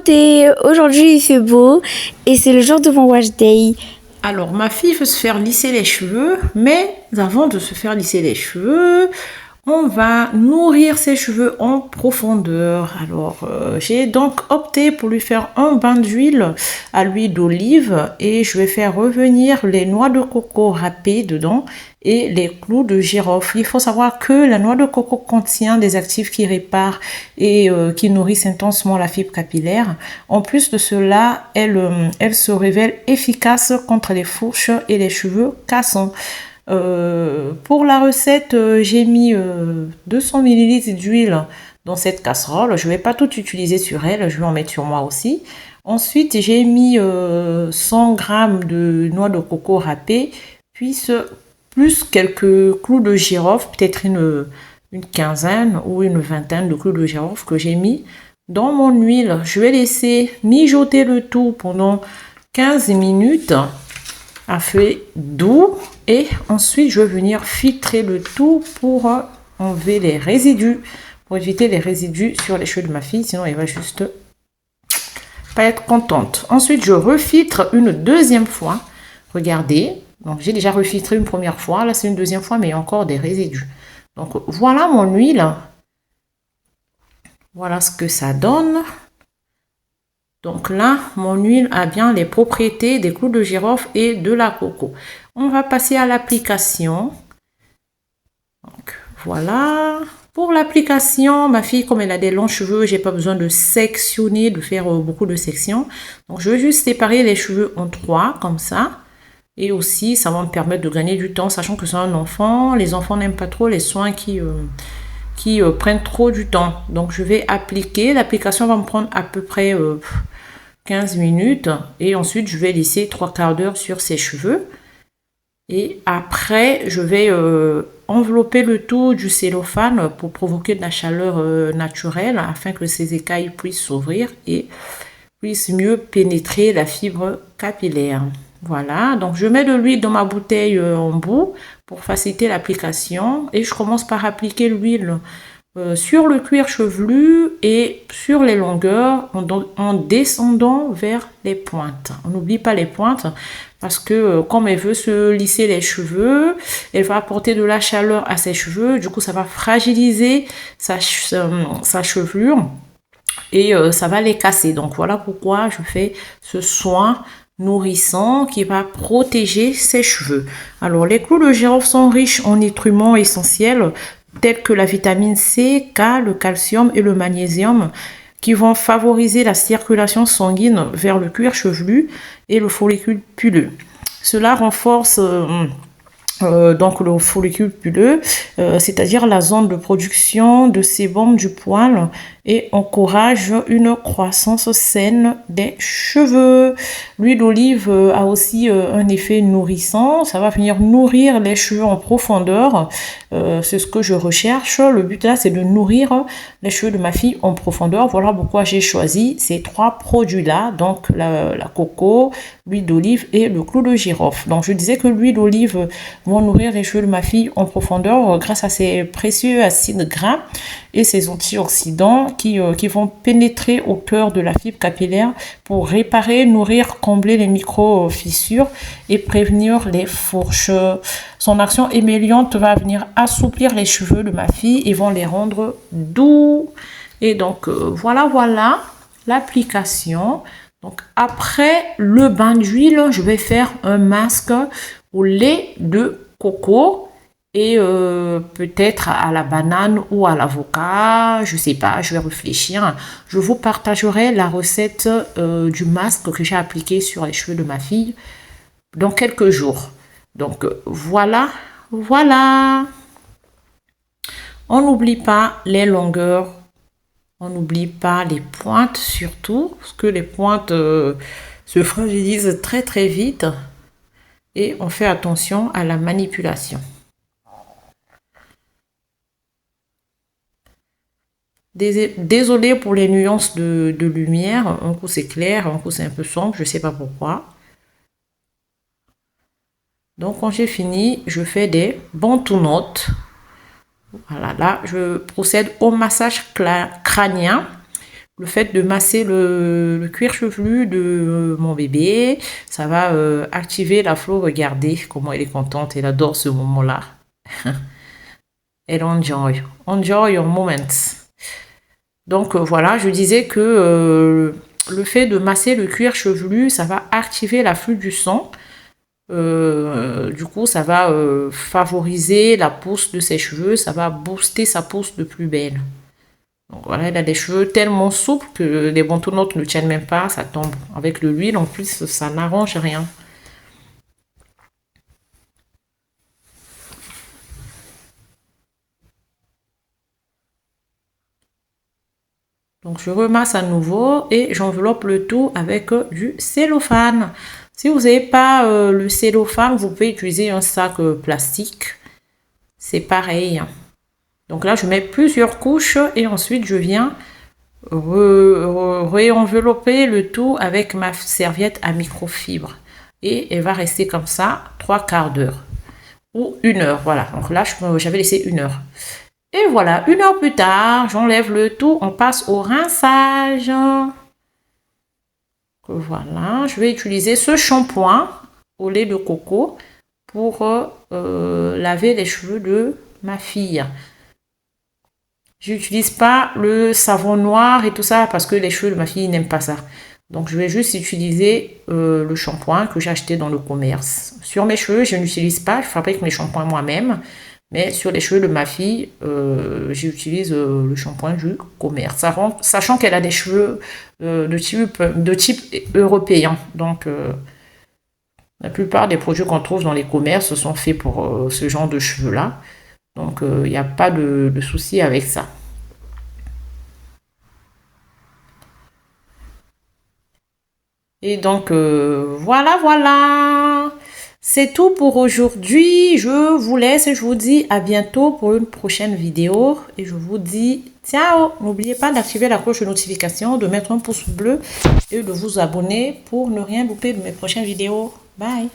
beauté, aujourd'hui il fait beau et c'est le jour de mon wash day. Alors, ma fille veut se faire lisser les cheveux, mais avant de se faire lisser les cheveux, on va nourrir ses cheveux en profondeur. Alors, j'ai donc opté pour lui faire un bain d'huile à l'huile d'olive et je vais faire revenir les noix de coco râpées dedans et les clous de girofle. Il faut savoir que la noix de coco contient des actifs qui réparent et qui nourrissent intensement la fibre capillaire. En plus de cela, elle se révèle efficace contre les fourches et les cheveux cassants. Pour la recette, j'ai mis 200 ml d'huile dans cette casserole. Je ne vais pas tout utiliser sur elle, je vais en mettre sur moi aussi. Ensuite, j'ai mis 100 g de noix de coco râpée, puis plus quelques clous de girofle, peut-être une quinzaine ou une vingtaine de clous de girofle que j'ai mis dans mon huile. Je vais laisser mijoter le tout pendant 15 minutes à feu doux et ensuite je vais venir filtrer le tout pour enlever les résidus, pour éviter les résidus sur les cheveux de ma fille, sinon elle va juste pas être contente. Ensuite je refiltre une deuxième fois. Regardez, donc j'ai déjà refiltré une première fois, là c'est une deuxième fois mais il y a encore des résidus. Donc voilà mon huile, voilà ce que ça donne. Donc là, mon huile a bien les propriétés des clous de girofle et de la coco. On va passer à l'application. Donc voilà. Pour l'application, ma fille, comme elle a des longs cheveux, j'ai pas besoin de sectionner, de faire beaucoup de sections. Donc je vais juste séparer les cheveux en trois, comme ça. Et aussi, ça va me permettre de gagner du temps, sachant que c'est un enfant. Les enfants n'aiment pas trop les soins qui prennent trop du temps. Donc je vais appliquer. L'application va me prendre à peu près 15 minutes et ensuite je vais laisser 3/4 d'heure sur ses cheveux et après je vais envelopper le tout du cellophane pour provoquer de la chaleur naturelle afin que ses écailles puissent s'ouvrir et puissent mieux pénétrer la fibre capillaire. Voilà, donc je mets de l'huile dans ma bouteille en bout pour faciliter l'application et je commence par appliquer l'huile sur le cuir chevelu et sur les longueurs en descendant vers les pointes. On n'oublie pas les pointes parce que comme elle veut se lisser les cheveux, elle va apporter de la chaleur à ses cheveux, du coup ça va fragiliser sa chevelure et ça va les casser. Donc voilà pourquoi je fais ce soin nourrissant qui va protéger ses cheveux. Alors les clous de girofle sont riches en nutriments essentiels tels que la vitamine C, K, le calcium et le magnésium qui vont favoriser la circulation sanguine vers le cuir chevelu et le follicule pileux. Cela renforce donc le follicule pileux, c'est-à-dire la zone de production de sébum du poil et encourage une croissance saine des cheveux. L'huile d'olive a aussi un effet nourrissant, ça va venir nourrir les cheveux en profondeur, c'est ce que je recherche. Le but là c'est de nourrir les cheveux de ma fille en profondeur. Voilà pourquoi j'ai choisi ces trois produits là, donc la coco, l'huile d'olive et le clou de girofle. Donc je disais que l'huile d'olive vont nourrir les cheveux de ma fille en profondeur grâce à ses précieux acides gras et ses antioxydants qui vont pénétrer au cœur de la fibre capillaire pour réparer, nourrir, combler les micro-fissures et prévenir les fourches. Son action émolliente va venir assouplir les cheveux de ma fille et vont les rendre doux. Et donc voilà l'application. Donc après le bain d'huile, je vais faire un masque au lait de coco et peut-être à la banane ou à l'avocat, je sais pas, je vais réfléchir. Je vous partagerai la recette du masque que j'ai appliqué sur les cheveux de ma fille dans quelques jours. Donc voilà. On n'oublie pas les longueurs. On n'oublie pas les pointes surtout, parce que les pointes se fragilisent très très vite. Et on fait attention à la manipulation. Désolée pour les nuances de lumière. Un coup c'est clair, un coup c'est un peu sombre, je ne sais pas pourquoi. Donc quand j'ai fini, je fais des bantounotes. Voilà, là je procède au massage crânien. le fait de masser le cuir chevelu de mon bébé, ça va activer la Flo. Regardez comment elle est contente, elle adore ce moment-là. Elle enjoy your moments. Donc voilà, je disais que le fait de masser le cuir chevelu, ça va activer l'afflux du sang. Du coup, ça va favoriser la pousse de ses cheveux, ça va booster sa pousse de plus belle. Donc voilà, elle a des cheveux tellement souples que les boutonnantes ne tiennent même pas, ça tombe. Avec l'huile, en plus, ça n'arrange rien. Donc je remasse à nouveau et j'enveloppe le tout avec du cellophane. Si vous n'avez pas le cellophane, vous pouvez utiliser un sac plastique. C'est pareil. Donc là, je mets plusieurs couches et ensuite je viens réenvelopper le tout avec ma serviette à microfibre. Et elle va rester comme ça 3/4 d'heure ou 1 heure. Voilà, donc là, j'avais laissé 1 heure. Et voilà, 1 heure plus tard, j'enlève le tout, on passe au rinçage. Voilà, je vais utiliser ce shampoing au lait de coco pour laver les cheveux de ma fille. Je n'utilise pas le savon noir et tout ça parce que les cheveux de ma fille n'aiment pas ça. Donc je vais juste utiliser le shampoing que j'ai acheté dans le commerce. Sur mes cheveux, je n'utilise pas, je fabrique mes shampoings moi-même. Mais sur les cheveux de ma fille, j'utilise le shampoing du commerce. Sachant qu'elle a des cheveux de type européen. Donc la plupart des produits qu'on trouve dans les commerces sont faits pour ce genre de cheveux-là. Donc il n'y a pas de souci avec ça. Et donc voilà. C'est tout pour aujourd'hui. Je vous laisse et je vous dis à bientôt pour une prochaine vidéo. Et je vous dis ciao. N'oubliez pas d'activer la cloche de notification, de mettre un pouce bleu et de vous abonner pour ne rien louper de mes prochaines vidéos. Bye.